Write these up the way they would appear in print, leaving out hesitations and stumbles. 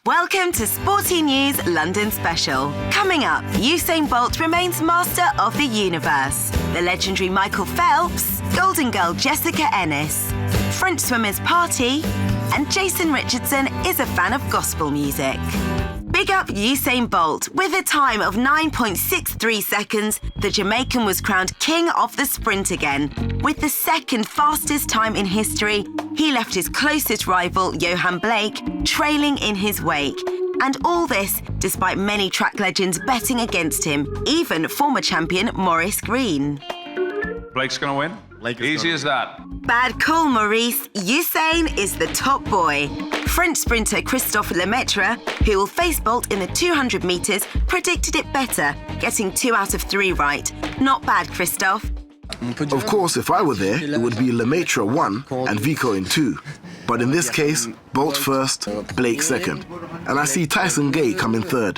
Welcome to Sporty News London Special. Coming up, Usain Bolt remains master of the universe. The legendary Michael Phelps, Golden Girl Jessica Ennis, French swimmers party, and Jason Richardson is a fan of gospel music. Big up Usain Bolt. With a time of 9.63 seconds, the Jamaican was crowned king of the sprint again. With the second fastest time in history, he left his closest rival, Johan Blake, trailing in his wake. And all this despite many track legends betting against him, even former champion Maurice Green. Blake's gonna win? Easy as that. Bad call, Maurice. Usain is the top boy. French sprinter Christophe Lemaitre, who will face Bolt in the 200 metres, predicted it better, getting 2 out of 3 right. Not bad, Christophe. Of course, if I were there, it would be Lemaitre 1 and Vico in 2. But in this case, Bolt first, Blake second. And I see Tyson Gay come in third.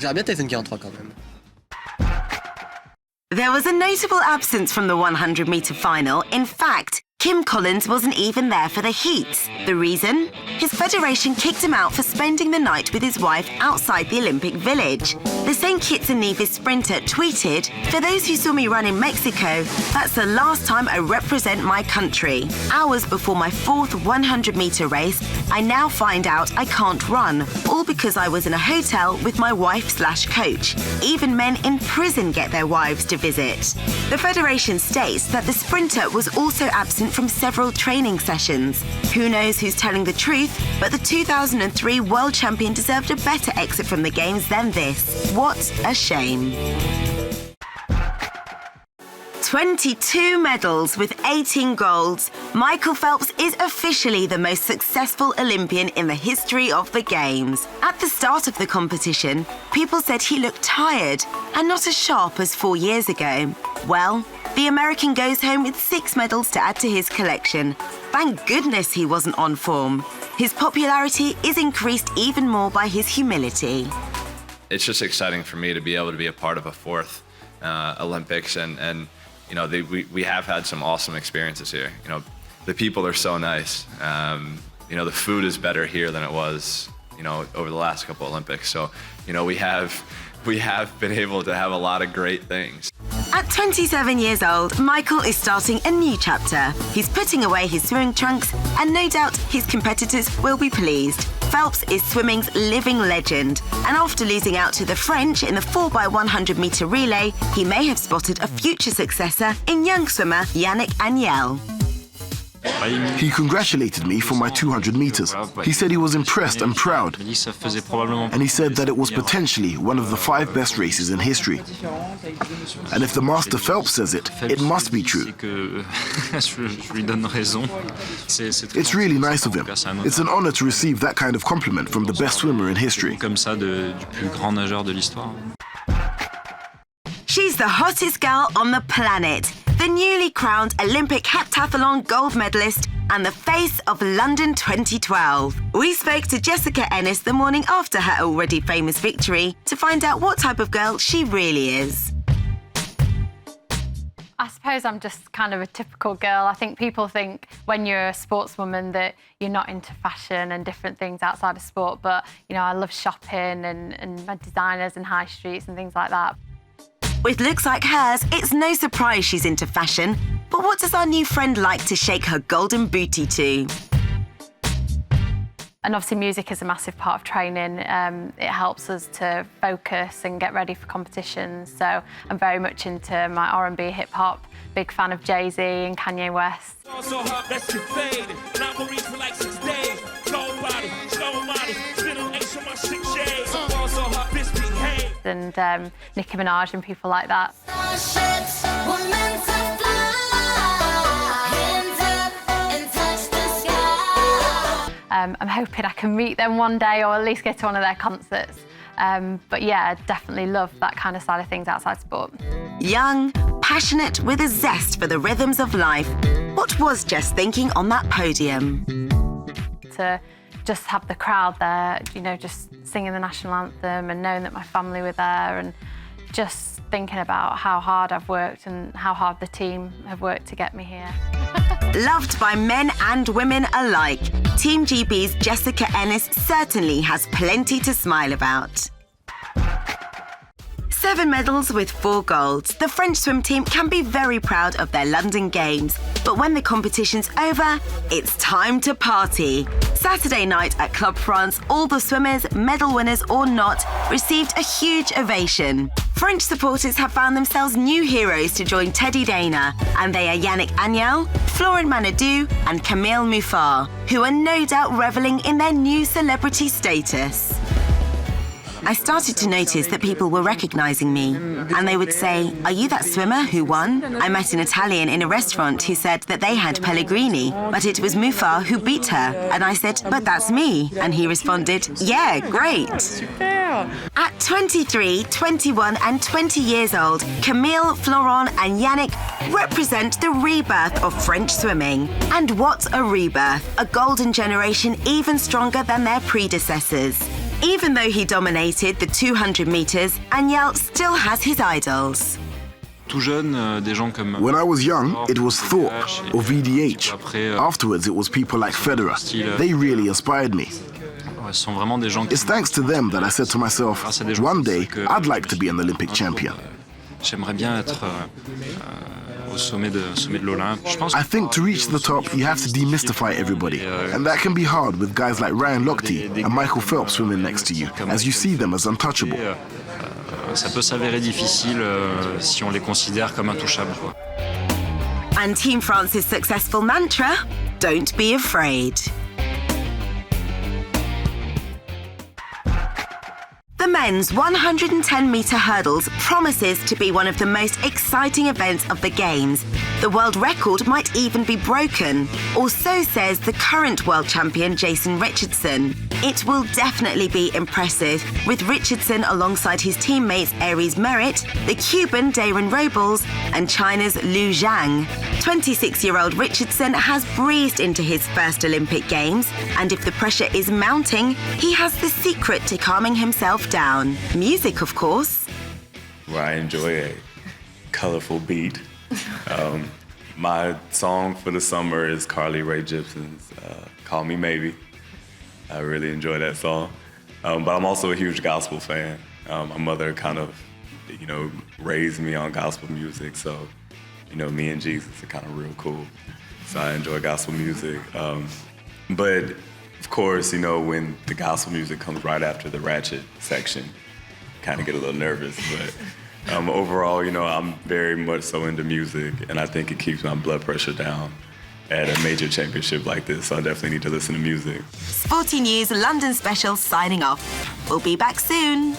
There was a notable absence from the 100-metre final. In fact, Kim Collins wasn't even there for the heats. The reason? His federation kicked him out for spending the night with his wife outside the Olympic Village. The St. Kitts and Nevis sprinter tweeted, "For those who saw me run in Mexico, that's the last time I represent my country. Hours before my 4th 100-metre race, I now find out I can't run, all because I was in a hotel with my wife/coach. Even men in prison get their wives to visit." The federation states that the sprinter was also absent from several training sessions. Who knows who's telling the truth, but the 2003 world champion deserved a better exit from the games than this. What a shame. 22 medals with 18 golds, Michael Phelps is officially the most successful Olympian in the history of the Games. At the start of the competition, people said he looked tired and not as sharp as 4 years ago. Well, the American goes home with 6 medals to add to his collection. Thank goodness he wasn't on form. His popularity is increased even more by his humility. It's just exciting for me to be able to be a part of a 4th Olympics, and you know, we have had some awesome experiences here. You know, the people are so nice. You know, the food is better here than it was, you know, over the last couple Olympics. So, you know, we have been able to have a lot of great things. At 27 years old, Michael is starting a new chapter. He's putting away his swimming trunks, and no doubt his competitors will be pleased. Phelps is swimming's living legend, and after losing out to the French in the 4x100-metre relay, he may have spotted a future successor in young swimmer Yannick Agnel. He congratulated me for my 200 meters. He said he was impressed and proud. And he said that it was potentially one of the 5 best races in history. And if the master Phelps says it, it must be true. It's really nice of him. It's an honor to receive that kind of compliment from the best swimmer in history. She's the hottest girl on the planet. The newly crowned Olympic heptathlon gold medalist and the face of London 2012. We spoke to Jessica Ennis the morning after her already famous victory to find out what type of girl she really is. I suppose I'm just kind of a typical girl. I think people think when you're a sportswoman that you're not into fashion and different things outside of sport, but, you know, I love shopping and my designers and high streets and things like that. With looks like hers, it's no surprise she's into fashion. But what does our new friend like to shake her golden booty to? And obviously music is a massive part of training. It helps us to focus and get ready for competitions. So I'm very much into my R&B, hip-hop, big fan of Jay-Z and Kanye West. And Nicki Minaj and people like that. I'm hoping I can meet them one day or at least get to one of their concerts. But yeah, I definitely love that kind of side of things outside sport. Young, passionate, with a zest for the rhythms of life. What was Jess thinking on that podium? To just have the crowd there, you know, just singing the national anthem and knowing that my family were there and just thinking about how hard I've worked and how hard the team have worked to get me here. Loved by men and women alike, Team GB's Jessica Ennis certainly has plenty to smile about. 7 medals with 4 golds. The French swim team can be very proud of their London Games. But when the competition's over, it's time to party. Saturday night at Club France, all the swimmers, medal winners or not, received a huge ovation. French supporters have found themselves new heroes to join Teddy Dana, and they are Yannick Agnel, Florent Manodou and Camille Muffat, who are no doubt revelling in their new celebrity status. I started to notice that people were recognizing me, and they would say, "Are you that swimmer who won?" I met an Italian in a restaurant who said that they had Pellegrini, but it was Muffat who beat her. And I said, "But that's me." And he responded, "Yeah, great." At 23, 21 and 20 years old, Camille, Florent and Yannick represent the rebirth of French swimming. And what a rebirth, a golden generation even stronger than their predecessors. Even though he dominated the 200 meters, Agnel still has his idols. When I was young, it was Thorpe or VDH. Afterwards, it was people like Federer. They really inspired me. It's thanks to them that I said to myself, one day, I'd like to be an Olympic champion. I think to reach the top, you have to demystify everybody. And that can be hard with guys like Lochte and Michael Phelps swimming next to you, as you see them as untouchable. Ça peut s'avérer difficile si on les considère comme intouchables. And Team France's successful mantra, don't be afraid. The men's 110-meter hurdles promises to be one of the most exciting events of the Games. The world record might even be broken, or so says the current world champion Jason Richardson. It will definitely be impressive, with Richardson alongside his teammates Aries Merritt, the Cuban Darren Robles, and China's Lu Zhang. 26-year-old Richardson has breezed into his first Olympic Games, and if the pressure is mounting, he has the secret to calming himself down. Music, of course. Well, I enjoy a colorful beat. My song for the summer is Carly Rae Jepsen's Call Me Maybe. I really enjoy that song. But I'm also a huge gospel fan. My mother kind of, raised me on gospel music. So, me and Jesus are kind of real cool. So I enjoy gospel music. But of course, when the gospel music comes right after the ratchet section, kind of get a little nervous. But overall, I'm very much so into music, and I think it keeps my blood pressure down at a major championship like this, so I definitely need to listen to music. Sporty News London Special signing off. We'll be back soon.